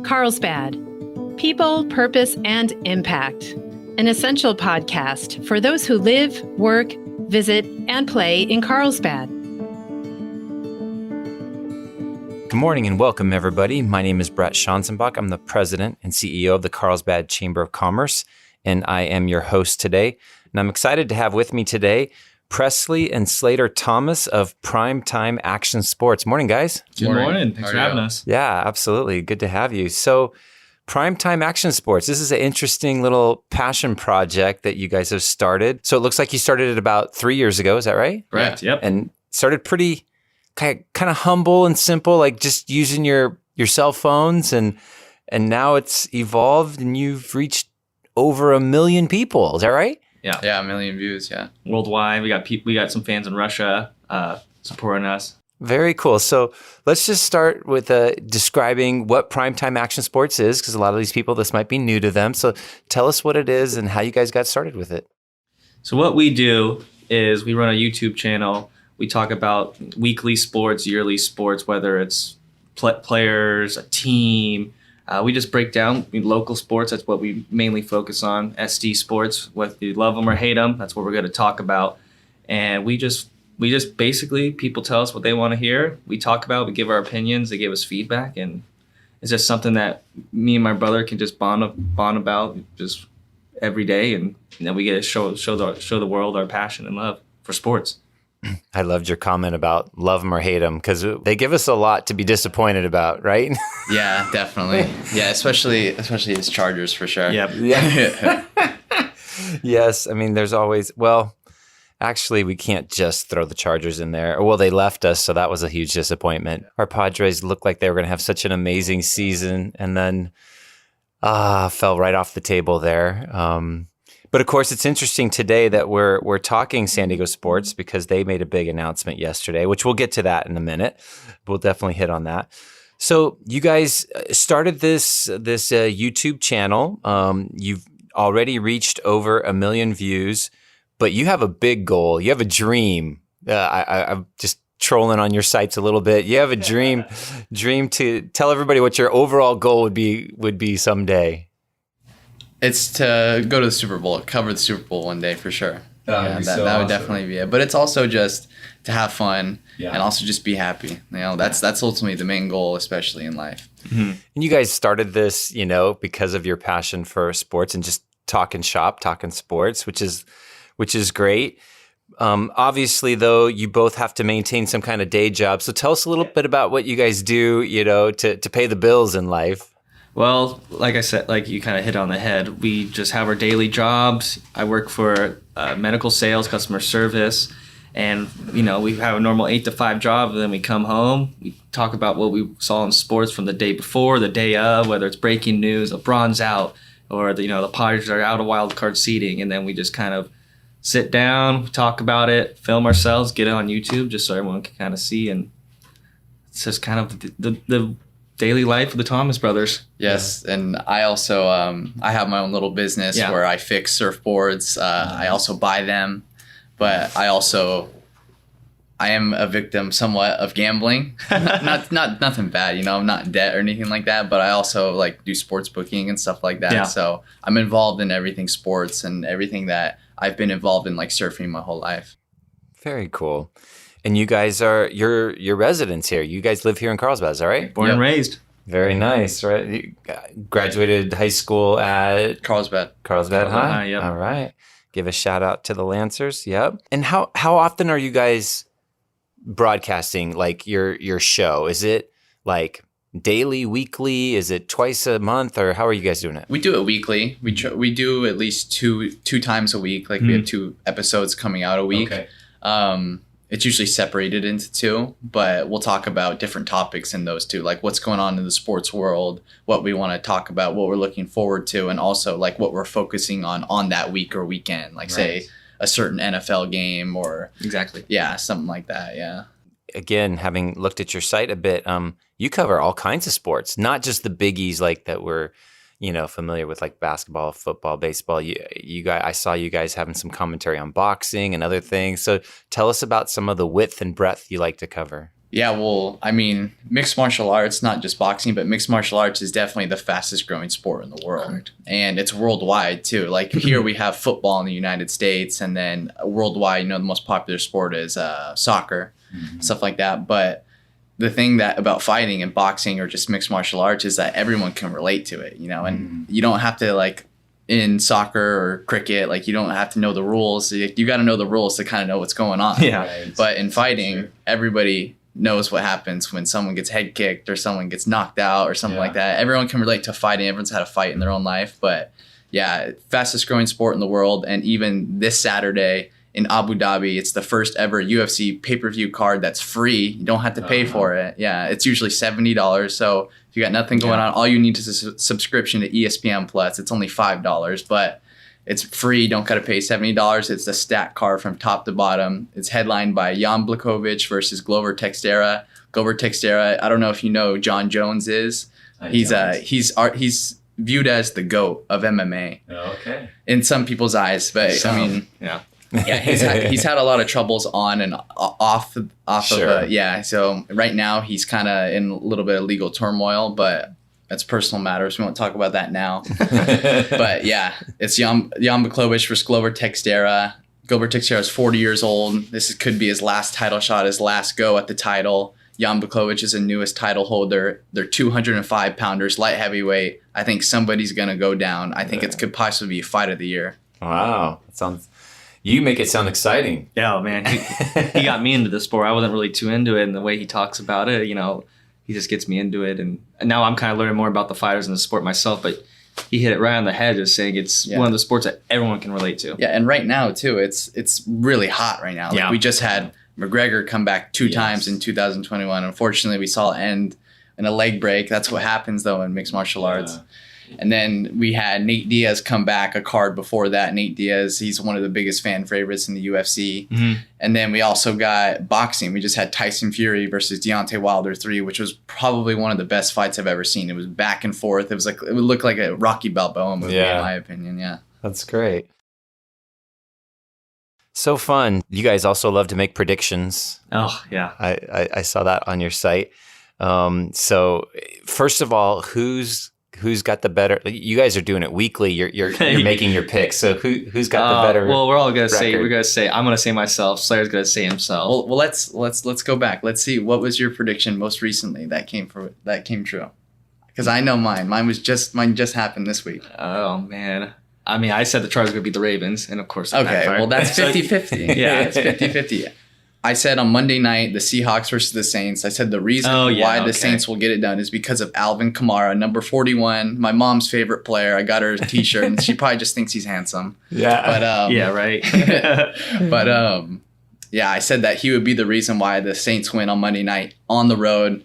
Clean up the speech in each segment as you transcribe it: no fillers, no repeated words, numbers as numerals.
Carlsbad People, Purpose, and Impact, an essential podcast for those who live, work, visit, and play in Carlsbad. Good morning and welcome, everybody. My name is Bret Schanzenbach. I'm the president and CEO of the Carlsbad Chamber of Commerce, and I am your host today. And I'm excited to have with me today Presley and Slater Thomas of Prime Tyme Action Sports. Morning, guys. Good morning. Thanks for having us. Yeah, absolutely. Good to have you. So, Prime Tyme Action Sports, this is an interesting little passion project that you guys have started. So, it looks like you started it about 3 years ago. Is that right? Correct. Yep. And started pretty kind of humble and simple, like just using your cell phones. And now it's evolved and you've reached over 1 million people. Is that right? Yeah, 1 million views, yeah. Worldwide, we got some fans in Russia supporting us. Very cool. So let's just start with describing what Prime Tyme Action Sports is, because a lot of these people, this might be new to them. So tell us what it is and how you guys got started with it. So what we do is we run a YouTube channel. We talk about weekly sports, yearly sports, whether it's players, a team. We just break down local sports. That's what we mainly focus on. SD sports, whether you love them or hate them, that's what we're going to talk about. And we just basically, people tell us what they want to hear. We talk about, we give our opinions, they give us feedback, and it's just something that me and my brother can just bond about just every day, and then we get to show the world our passion and love for sports. I loved your comment about love them or hate them, because they give us a lot to be disappointed about, right? Yeah, definitely. Yeah, especially as Chargers for sure. Yep. Yeah. Yes. I mean, there's always, actually, we can't just throw the Chargers in there. Well, they left us, so that was a huge disappointment. Our Padres looked like they were going to have such an amazing season, and then fell right off the table there. But of course, it's interesting today that we're talking San Diego sports because they made a big announcement yesterday, which we'll get to that in a minute. We'll definitely hit on that. So you guys started this YouTube channel. You've already reached over 1 million views, but you have a big goal. You have a dream. I'm just trolling on your sites a little bit. You have a dream to tell everybody what your overall goal would be someday. It's to go to the Super Bowl, cover the Super Bowl one day for sure. That would definitely be it. But it's also just to have fun and also just be happy. That's ultimately the main goal, especially in life. Mm-hmm. And you guys started this, because of your passion for sports and just talking sports, which is great. Obviously, though, you both have to maintain some kind of day job. So tell us a little bit about what you guys do, to pay the bills in life. Well, like I said, like you kind of hit on the head, we just have our daily jobs. I work for medical sales, customer service, and, we have a normal 8 to 5 job, and then we come home. We talk about what we saw in sports from the day before, the day of, whether it's breaking news, LeBron's out, or, the Padres are out of wild card seating, and then we just kind of sit down, talk about it, film ourselves, get it on YouTube just so everyone can kind of see, and it's just kind of the daily life of the Thomas brothers. Yes, and I also I have my own little business where I fix surfboards. I also buy them, but I am a victim somewhat of gambling. not nothing bad, I'm not in debt or anything like that, but I also do sports booking and stuff like that. Yeah. So I'm involved in everything sports and everything that I've been involved in surfing my whole life. Very cool. And you guys you're residents here. You guys live here in Carlsbad, is that right? Born and raised. Very nice, right? You graduated high school at Carlsbad High. Yep. All right. Give a shout out to the Lancers. Yep. And how often are you guys broadcasting your show? Is it daily, weekly? Is it twice a month, or how are you guys doing it? We do it weekly. We do at least two times a week. We have 2 episodes coming out a week. Okay. It's usually separated into 2, but we'll talk about different topics in those 2, like what's going on in the sports world, what we want to talk about, what we're looking forward to, and also what we're focusing on that week or weekend, say a certain NFL game or exactly. Yeah, something like that. Yeah. Again, having looked at your site a bit, you cover all kinds of sports, not just the biggies that we're familiar with, basketball, football, baseball. You guys, I saw you guys having some commentary on boxing and other things. So tell us about some of the width and breadth you like to cover. Yeah, well, I mean, mixed martial arts, not just boxing, but mixed martial arts is definitely the fastest growing sport in the world. Correct. And it's worldwide too. Like here we have football in the United States, and then worldwide, the most popular sport is soccer, stuff like that. But the thing that about fighting and boxing or just mixed martial arts is that everyone can relate to it, and you don't have to like in soccer or cricket, like you don't have to know the rules. You got to know the rules to kind of know what's going on. Yeah. Right. But in fighting, everybody knows what happens when someone gets head kicked or someone gets knocked out or something like that. Everyone can relate to fighting. Everyone's had a fight in their own life. But yeah, fastest growing sport in the world. And even this Saturday in Abu Dhabi, it's the first ever UFC pay-per-view card that's free. You don't have to pay for it. Yeah, it's usually $70. So if you got nothing going on, all you need is a subscription to ESPN Plus. It's only $5, but it's free. You don't got to pay $70. It's a stat card from top to bottom. It's headlined by Jan Blachowicz versus Glover Teixeira. Glover Teixeira, I don't know if you know who John Jones is. He's viewed as the GOAT of MMA. Okay. In some people's eyes, but I mean, Yeah. he's had a lot of troubles on and off Sure. of so right now he's kind of in a little bit of legal turmoil, but that's personal matters. We won't talk about that now. But yeah, it's Jan Blachowicz versus Glover Teixeira. Glover Teixeira is 40 years old. Could be his last title shot, his last go at the title. Jan Blachowicz is the newest title holder. They're 205 pounders, light heavyweight. I think somebody's going to go down. I think it could possibly be fight of the year. Wow. You make it sound exciting. Yeah, man. He got me into the sport. I wasn't really too into it, and the way he talks about it, he just gets me into it. And now I'm kind of learning more about the fighters and the sport myself, but he hit it right on the head, just saying it's one of the sports that everyone can relate to. Yeah, and right now, too, it's really hot right now. Like we just had McGregor come back two times in 2021. Unfortunately, we saw it end in a leg break. That's what happens, though, in mixed martial arts. And then we had Nate Diaz come back a card before that. Nate Diaz, he's one of the biggest fan favorites in the UFC. Mm-hmm. And then we also got boxing. We just had Tyson Fury versus Deontay Wilder 3, which was probably one of the best fights I've ever seen. It was back and forth. It would look like a Rocky Balboa movie, in my opinion. Yeah. That's great. So fun. You guys also love to make predictions. Oh, yeah. I saw that on your site. So first of all, who's got the better? You guys are doing it weekly. You're making your picks. So who's got the better? Well, we're all gonna say record? I'm gonna say myself. Slater's gonna say himself. Well, let's go back. Let's see, what was your prediction most recently that came true? Because I know mine. Mine just happened this week. Oh man. I mean, I said the Chargers would beat the Ravens, and of course, well, that's 50-50. Yeah, it's 50-50. I said on Monday night, the Seahawks versus the Saints. I said the reason why the Saints will get it done is because of Alvin Kamara, number 41, my mom's favorite player. I got her a T-shirt, and she probably just thinks he's handsome. Yeah. But yeah, right. But I said that he would be the reason why the Saints win on Monday night on the road.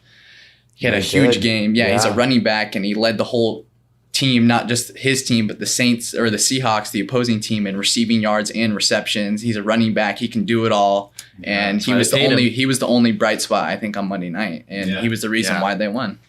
He had a huge game. Yeah, he's a running back, and he led the whole team, not just his team, but the Saints or the Seahawks, the opposing team, in receiving yards and receptions. He's a running back. He can do it all. And he was the only bright spot, I think, on Monday night. And he was the reason why they won.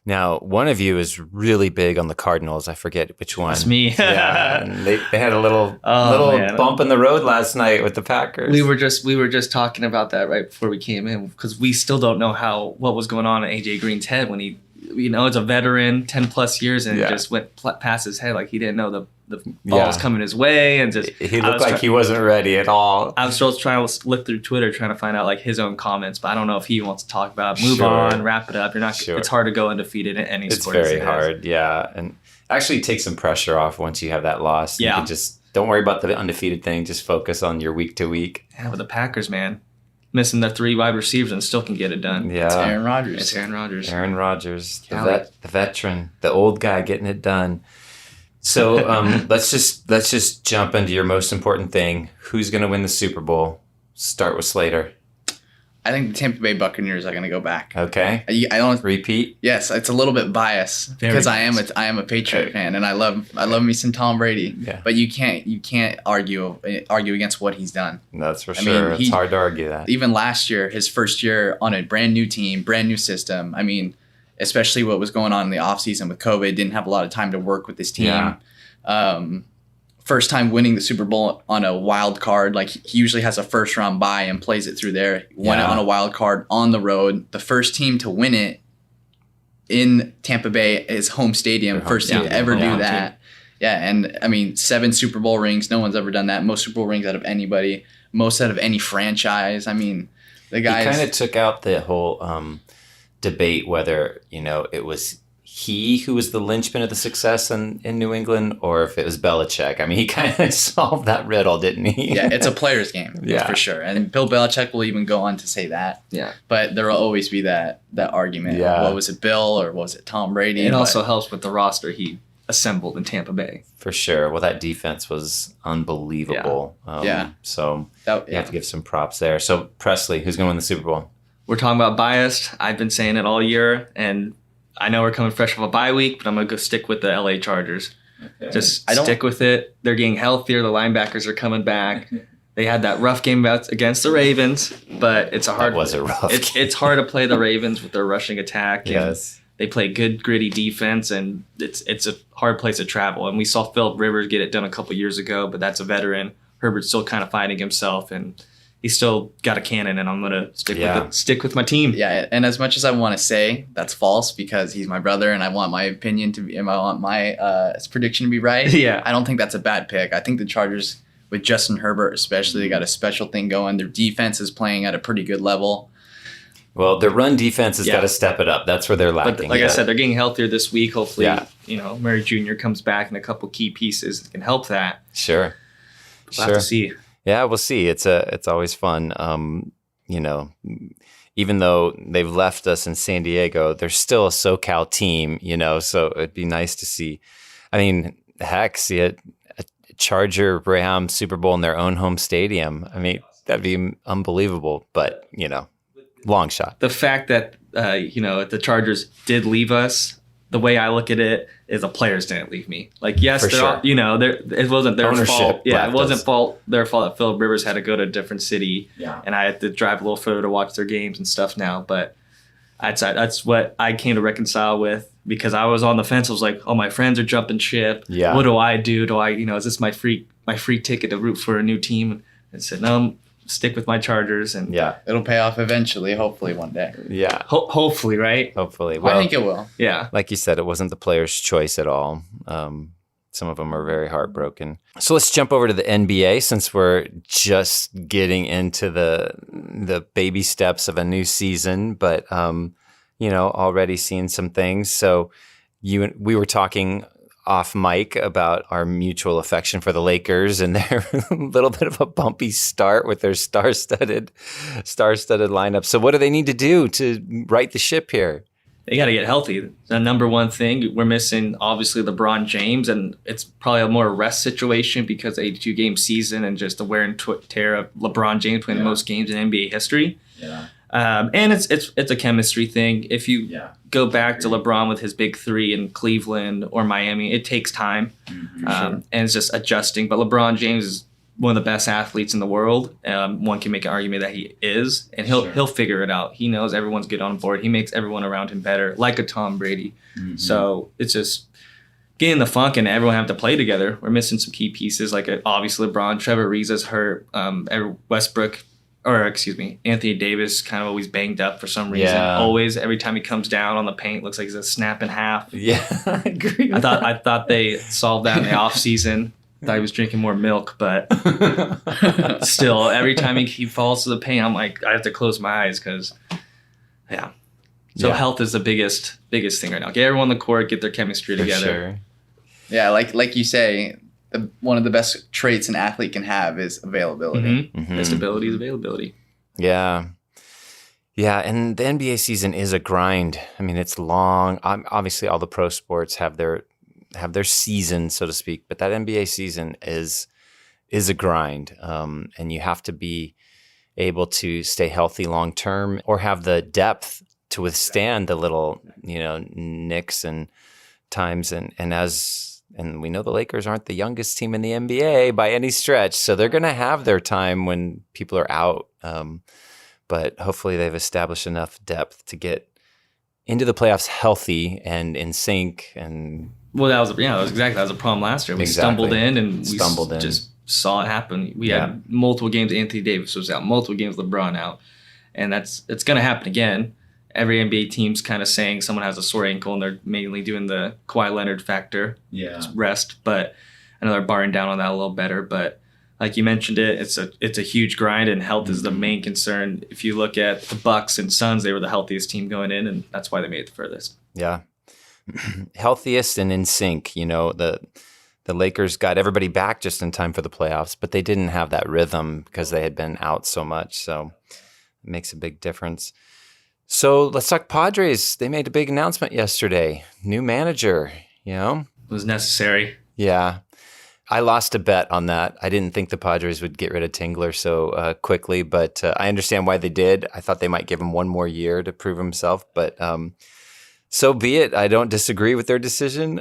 Now, one of you is really big on the Cardinals. I forget which one. That's me. Yeah, and they had a little bump in the road last night with the Packers. We were just talking about that right before we came in, because we still don't know what was going on in AJ Green's head when he, it's a veteran, 10 plus years, and it just went past his head, like he didn't know the ball was coming his way, and just he looked like he wasn't ready at all. I was still trying to look through Twitter, trying to find out like his own comments, but I don't know if he wants to talk about it. Move on, wrap it up. You're not. It's hard to go undefeated in any sport. It's very hard, and actually take some pressure off once you have that loss. Yeah, you can just don't worry about the undefeated thing. Just focus on your week to week. Yeah, with the Packers, man, missing their 3 wide receivers and still can get it done. Yeah, it's Aaron Rodgers. It's Aaron Rodgers. Aaron Rodgers, the veteran, the old guy getting it done. So let's just jump into your most important thing. Who's going to win the Super Bowl? Start with Slater. I think the Tampa Bay Buccaneers are going to go back. Okay. I don't repeat. Yes, it's a little bit biased because I am a Patriot fan, and I love me some Tom Brady. Yeah. But you can't argue against what he's done. That's for sure. It's hard to argue that. Even last year, his first year on a brand new team, brand new system. I mean, especially what was going on in the offseason with COVID, didn't have a lot of time to work with this team. Yeah. first time winning the Super Bowl on a wild card. Like he usually has a first round bye and plays it through there. Won it on a wild card on the road. The first team to win it in Tampa Bay is home stadium. First team to ever do that. Yeah, and I mean 7 Super Bowl rings. No one's ever done that. Most Super Bowl rings out of anybody. Most out of any franchise. I mean, the guy kind of took out the whole debate whether it was he who was the linchpin of the success in New England, or if it was Belichick. I mean, he kind of solved that riddle, didn't he? Yeah, it's a player's game, for sure. And Bill Belichick will even go on to say that. Yeah. But there will always be that argument. Yeah. What was it, Bill, or was it Tom Brady? It also helps with the roster he assembled in Tampa Bay. For sure. Well, that defense was unbelievable. So you have to give some props there. So, Presley, who's going to win the Super Bowl? We're talking about biased. I've been saying it all year, and I know we're coming fresh off a bye week, but I'm going to go stick with the LA Chargers. Okay. Just stick with it. They're getting healthier. The linebackers are coming back. They had that rough game against the Ravens, but it's a hard. That was a rough game. It's hard to play the Ravens with their rushing attack. Yes. They play good, gritty defense, and it's a hard place to travel. And we saw Phillip Rivers get it done a couple years ago, but that's a veteran. Herbert's still kind of finding himself, and he's still got a cannon, and I'm going to stick with my team. Yeah, and as much as I want to say that's false because he's my brother and I want my opinion to be, and I want my prediction to be right, I don't think that's a bad pick. I think the Chargers, with Justin Herbert especially, they got a special thing going. Their defense is playing at a pretty good level. Well, their run defense has got to step it up. That's where they're lacking. But like I said, they're getting healthier this week. Hopefully, Murray Jr. comes back and a couple key pieces that can help that. Sure. We'll have to see. Yeah, we'll see. It's always fun. Even though they've left us in San Diego, they're still a SoCal team, so it'd be nice to see. I mean, heck, see a Charger Ram Super Bowl in their own home stadium. I mean, that'd be unbelievable, but, long shot. The fact that, the Chargers did leave us, the way I look at it is the players didn't leave me. Like, yes, it wasn't their fault. Yeah, it wasn't their fault that Phillip Rivers had to go to a different city, and I had to drive a little further to watch their games and stuff now. But that's what I came to reconcile with, because I was on the fence. I was like, oh, my friends are jumping ship. Yeah. What do I do? Is this my free ticket to root for a new team? And said, no, stick with my Chargers, and it'll pay off eventually, hopefully one day. Yeah. Hopefully, right? Hopefully. Well, I think it will. Yeah. Like you said, it wasn't the player's choice at all. Some of them are very heartbroken. So let's jump over to the NBA, since we're just getting into the baby steps of a new season, but already seeing some things. So we were talking off mic about our mutual affection for the Lakers and their little bit of a bumpy start with their star-studded lineup. So what do they need to do to right the ship here? They got to get healthy. The number one thing, we're missing obviously LeBron James, and it's probably a more rest situation because 82-game season and just the wear and tear of LeBron James playing the most games in NBA history. Yeah. And it's a chemistry thing. If you go back to LeBron with his big three in Cleveland or Miami, it takes time, and it's just adjusting. But LeBron James is one of the best athletes in the world. One can make an argument that he is, and he'll figure it out. He knows everyone's good on board. He makes everyone around him better, like a Tom Brady. So it's just getting the funk, and everyone have to play together. We're missing some key pieces, like obviously LeBron. Trevor Ariza's hurt. Anthony Davis kind of always banged up for some reason. Yeah. Always, every time he comes down on the paint, looks like he's a snap in half. Yeah, I agree. I thought they solved that in the offseason. Thought he was drinking more milk, but still, every time he falls to the paint, I'm like, I have to close my eyes because, So health is the biggest thing right now. Get everyone on the court, get their chemistry together. Sure. Yeah, like you say, one of the best traits an athlete can have is availability. Stability is availability. Yeah. Yeah, and the NBA season is a grind. I mean, it's long. Obviously, all the pro sports have their season, so to speak, but that NBA season is a grind, and you have to be able to stay healthy long term or have the depth to withstand the little, nicks and times. And we know the Lakers aren't the youngest team in the NBA by any stretch, so they're going to have their time when people are out. But hopefully they've established enough depth to get into the playoffs healthy and in sync and Well, that was a problem last year. We stumbled in and we just saw it happen. We had multiple games. Anthony Davis was out. Multiple games. LeBron out, and it's going to happen again. Every NBA team's kind of saying someone has a sore ankle, and they're mainly doing the Kawhi Leonard factor, rest. But I know they're barring down on that a little better. But like you mentioned, it's a huge grind, and health is the main concern. If you look at the Bucks and Suns, they were the healthiest team going in, and that's why they made it the furthest. Yeah, healthiest and in sync. The Lakers got everybody back just in time for the playoffs, but they didn't have that rhythm because they had been out so much. So it makes a big difference. So let's talk Padres. They made a big announcement yesterday. New manager, It was necessary. Yeah. I lost a bet on that. I didn't think the Padres would get rid of Tingler so quickly, but I understand why they did. I thought they might give him one more year to prove himself, but so be it. I don't disagree with their decision.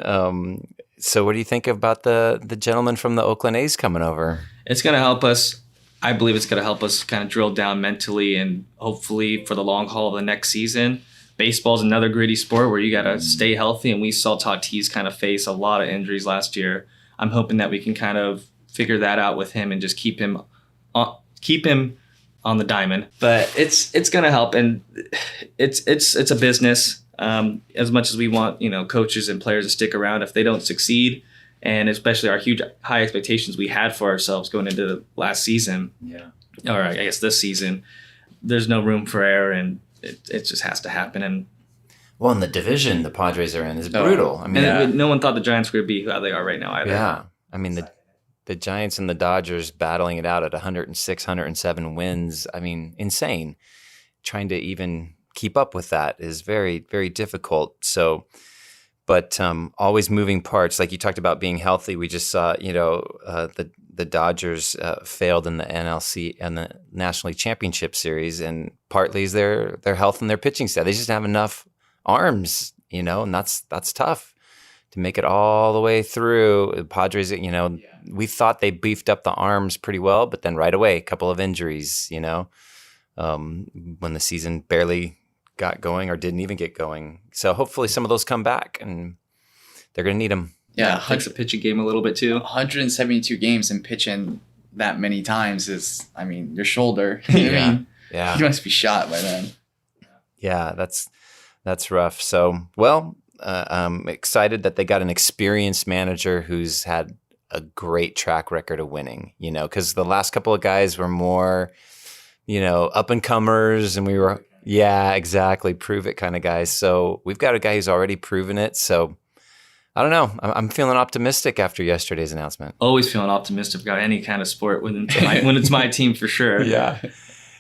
So what do you think about the gentleman from the Oakland A's coming over? It's going to help us. I believe it's going to help us kind of drill down mentally and hopefully for the long haul of the next season. Baseball is another gritty sport where you got to stay healthy, and we saw Tatis kind of face a lot of injuries last year. I'm hoping that we can kind of figure that out with him and just keep him on the diamond. But it's going to help, and it's a business. As much as we want coaches and players to stick around, if they don't succeed, and especially our huge high expectations we had for ourselves going into the last season, or I guess this season, there's no room for error, and it just has to happen. And well, in the division the Padres are in is brutal. I mean, no one thought the Giants were going to be how they are right now either. Yeah, I mean the Giants and the Dodgers battling it out at 106, 107 wins. I mean, insane. Trying to even keep up with that is very, very difficult. So. But always moving parts, like you talked about being healthy. We just saw, the Dodgers failed in the NLC and the National League Championship Series, and partly is their health and their pitching staff. They just have enough arms, and that's tough to make it all the way through. The Padres, we thought they beefed up the arms pretty well, but then right away, a couple of injuries, when the season barely got going or didn't even get going. So hopefully some of those come back, and they're going to need them. Yeah, affects the pitching game a little bit too. 172 games and pitching that many times is, your shoulder. You know what I mean? Yeah. You must be shot by then. Yeah, that's rough. So, I'm excited that they got an experienced manager who's had a great track record of winning, because the last couple of guys were more, up and comers, and we were, yeah, exactly, prove it kind of guys. So we've got a guy who's already proven it. So I don't know. I'm feeling optimistic after yesterday's announcement. Always feeling optimistic about any kind of sport when it's my team for sure. Yeah.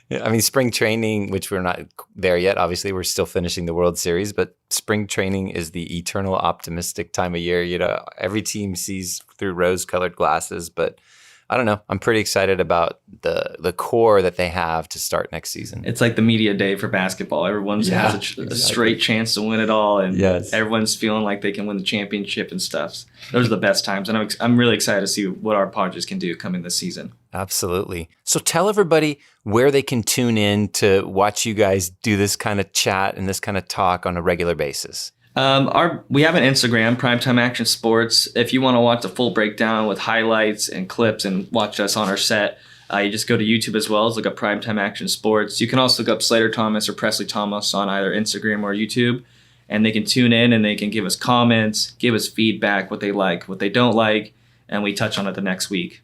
I mean, spring training, which we're not there yet. Obviously, we're still finishing the World Series, but spring training is the eternal optimistic time of year. Every team sees through rose-colored glasses, but I don't know. I'm pretty excited about the core that they have to start next season. It's like the media day for basketball. Everyone has a straight chance to win it all, and everyone's feeling like they can win the championship and stuff. Those are the best times, and I'm really excited to see what our Padres can do coming this season. Absolutely. So tell everybody where they can tune in to watch you guys do this kind of chat and this kind of talk on a regular basis. We have an Instagram, Prime Tyme Action Sports. If you want to watch the full breakdown with highlights and clips and watch us on our set, you just go to YouTube as well as look up Prime Tyme Action Sports. You can also look up Slater Thomas or Presley Thomas on either Instagram or YouTube, and they can tune in and they can give us comments, give us feedback, what they like, what they don't like, and we touch on it the next week.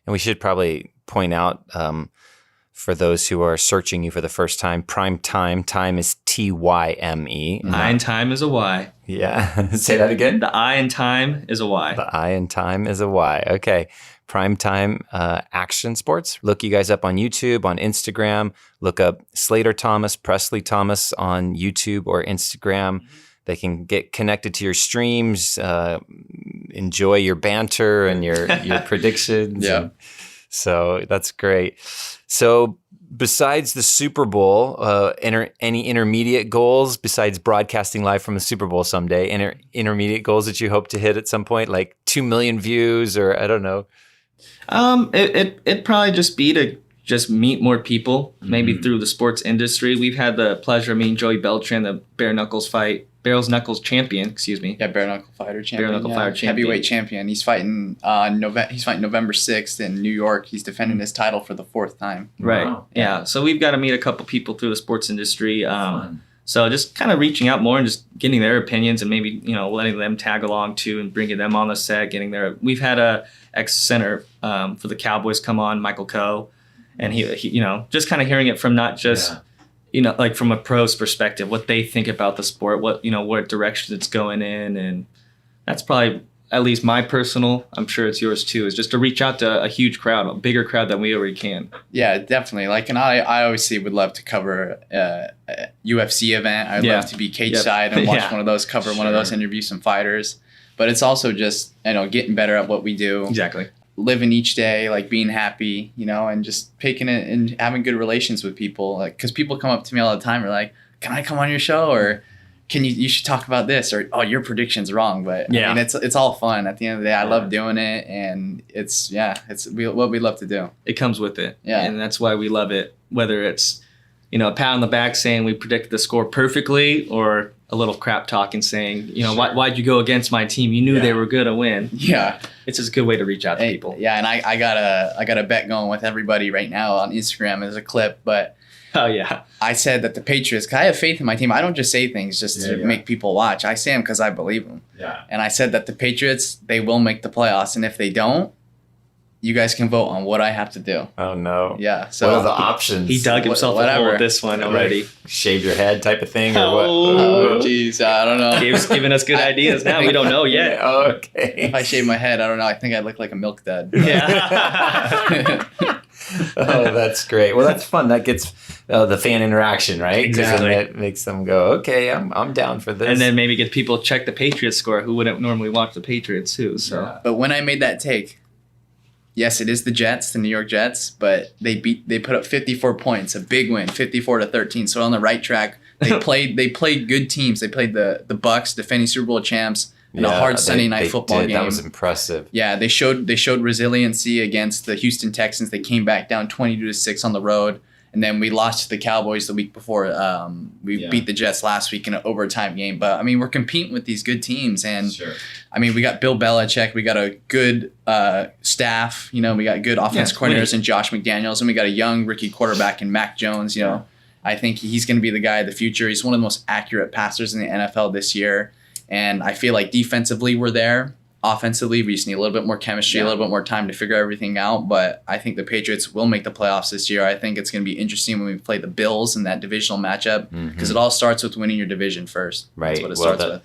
And we should probably point out, for those who are searching you for the first time, Prime Tyme. Time is Tyme. I in time is a Y. Yeah. Say that again. The I in time is a Y. The I in time is a Y. Okay. Prime Tyme Action Sports. Look you guys up on YouTube, on Instagram. Look up Slater Thomas, Presley Thomas on YouTube or Instagram. They can get connected to your streams, enjoy your banter and your predictions. Yeah. So that's great. So besides the Super Bowl, any intermediate goals besides broadcasting live from the Super Bowl someday? Intermediate goals that you hope to hit at some point, like 2 million views, or I don't know. It'd probably just be to just meet more people, maybe through the sports industry. We've had the pleasure of meeting Joey Beltran, the bare knuckles fight Barrels Knuckles champion, excuse me. Yeah, bare knuckle fighter champion. Bare knuckle fighter champion. Heavyweight champion. He's fighting November 6th in New York. He's defending his title for the 4th time. Right. Wow. Yeah. So we've got to meet a couple people through the sports industry. So just kind of reaching out more and just getting their opinions and maybe, letting them tag along too and bringing them on the set, getting their. We've had a ex-center for the Cowboys come on, Michael Coe, and he just kind of hearing it from not just, like from a pro's perspective, what they think about the sport, what direction it's going in. And that's probably at least my personal, I'm sure it's yours too, is just to reach out to a huge crowd, a bigger crowd than we already can. Yeah, definitely. And I obviously would love to cover a UFC event. I'd love to be cage side and watch one of those, cover one of those, interview some fighters. But it's also just, getting better at what we do. Exactly. Living each day, being happy, and just taking it and having good relations with people. Because people come up to me all the time, are like, can I come on your show? Or you should talk about this, or your prediction's wrong. But I mean, it's all fun. At the end of the day, I love doing it, and it's what we love to do. It comes with it, yeah, and that's why we love it. Whether it's a pat on the back saying we predicted the score perfectly, or a little crap talking saying why'd you go against my team? You knew they were gonna win. Yeah, it's just a good way to reach out to people. Yeah, and I got a bet going with everybody right now on Instagram as a clip, but. Oh, yeah. I said that the Patriots, because I have faith in my team. I don't just say things just to make people watch. I say them because I believe them. Yeah. And I said that the Patriots, they will make the playoffs. And if they don't, you guys can vote on what I have to do. Oh, no. Yeah. So what are the options? He dug himself a hole with this one already. Shave your head type of thing or what? Oh, jeez. I don't know. Gabe's giving us good ideas now. We don't know yet. Okay. If I shave my head, I don't know. I think I look like a milk dud. Yeah. Oh, that's great. Well, that's fun. That gets the fan interaction, right? Exactly. It makes them go, okay, I'm down for this. And then maybe get people to check the Patriots score who wouldn't normally watch the Patriots too. So, But when I made that take, yes, it is the Jets, the New York Jets, but they put up 54 points, a big win, 54-13. So on the right track. They played good teams. They played the Bucs, defending Super Bowl champs. In a hard Sunday night football game. That was impressive. Yeah, they showed resiliency against the Houston Texans. They came back down 22-6 on the road, and then we lost to the Cowboys the week before. We beat the Jets last week in an overtime game. But I mean, we're competing with these good teams, and I mean, we got Bill Belichick. We got a good staff. We got good offense coordinators in Josh McDaniels, and we got a young rookie quarterback in Mac Jones. I think he's going to be the guy of the future. He's one of the most accurate passers in the NFL this year. And I feel like defensively we're there. Offensively, we just need a little bit more chemistry, a little bit more time to figure everything out. But I think the Patriots will make the playoffs this year. I think it's going to be interesting when we play the Bills in that divisional matchup because it all starts with winning your division first. Right. That's what it starts with.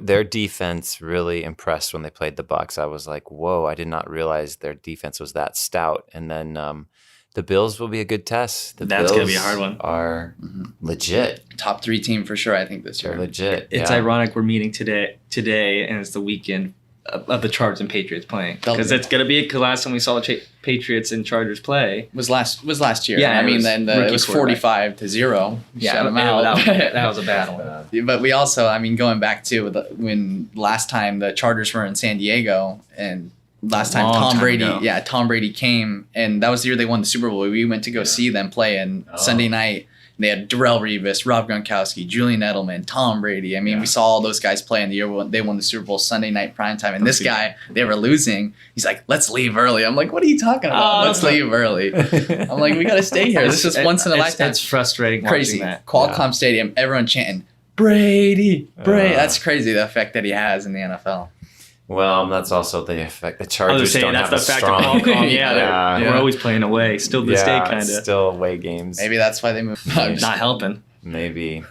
Their defense really impressed when they played the Bucs. I was like, whoa, I did not realize their defense was that stout. And then the Bills will be a good test. That's going to be a hard one. Are legit. Top 3 team for sure, I think, this year. They're legit. It's ironic we're meeting today, and it's the weekend of the Chargers and Patriots playing. Because it's going to be, because last time we saw the Patriots and Chargers play was last year. Yeah, I mean, then it was 45-0. Yeah, shut them out. That was a battle. But we also, I mean, going back to when last time the Chargers were in San Diego and last time Tom Brady came, and that was the year they won the Super Bowl. We went to go see them play, and Sunday night they had Darrelle Revis, Rob Gronkowski, Julian Edelman, Tom Brady. I mean, we saw all those guys play in the year when they won the Super Bowl Sunday night prime time. And this guy, they were losing. He's like, let's leave early. I'm like, what are you talking about? Let's leave early. I'm like, we got to stay here. This is once in a lifetime. It's frustrating. Crazy. That. Qualcomm Stadium, everyone chanting, Brady. That's crazy, the effect that he has in the NFL. Well, that's also the effect. The Chargers don't have a strong. We're always playing away. Still to this day, kind of. Still away games. Maybe that's why they moved. Not helping. Maybe.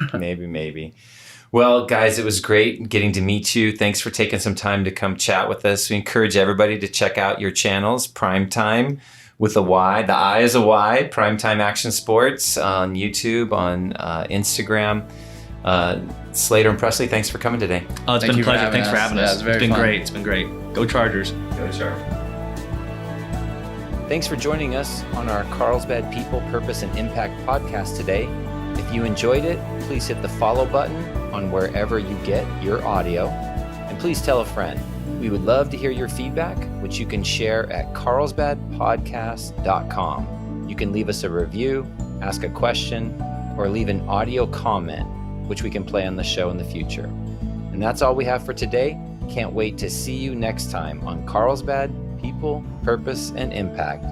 Well, guys, it was great getting to meet you. Thanks for taking some time to come chat with us. We encourage everybody to check out your channels, Prime Tyme with a Y. The I is a Y, Prime Tyme Action Sports on YouTube, on Instagram. Slater and Presley, thanks for coming today. Oh, it's been a pleasure. Thanks for having us. It's been great. It's been great. Go Chargers. Go Chargers. Thanks for joining us on our Carlsbad People, Purpose, and Impact podcast today. If you enjoyed it, please hit the follow button on wherever you get your audio. And please tell a friend. We would love to hear your feedback, which you can share at carlsbadpodcast.com. You can leave us a review, ask a question, or leave an audio comment. which we can play on the show in the future. And that's all we have for today. Can't wait to see you next time on Carlsbad People, Purpose, and Impact.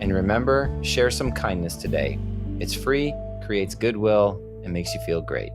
And remember, share some kindness today. It's free, creates goodwill, and makes you feel great.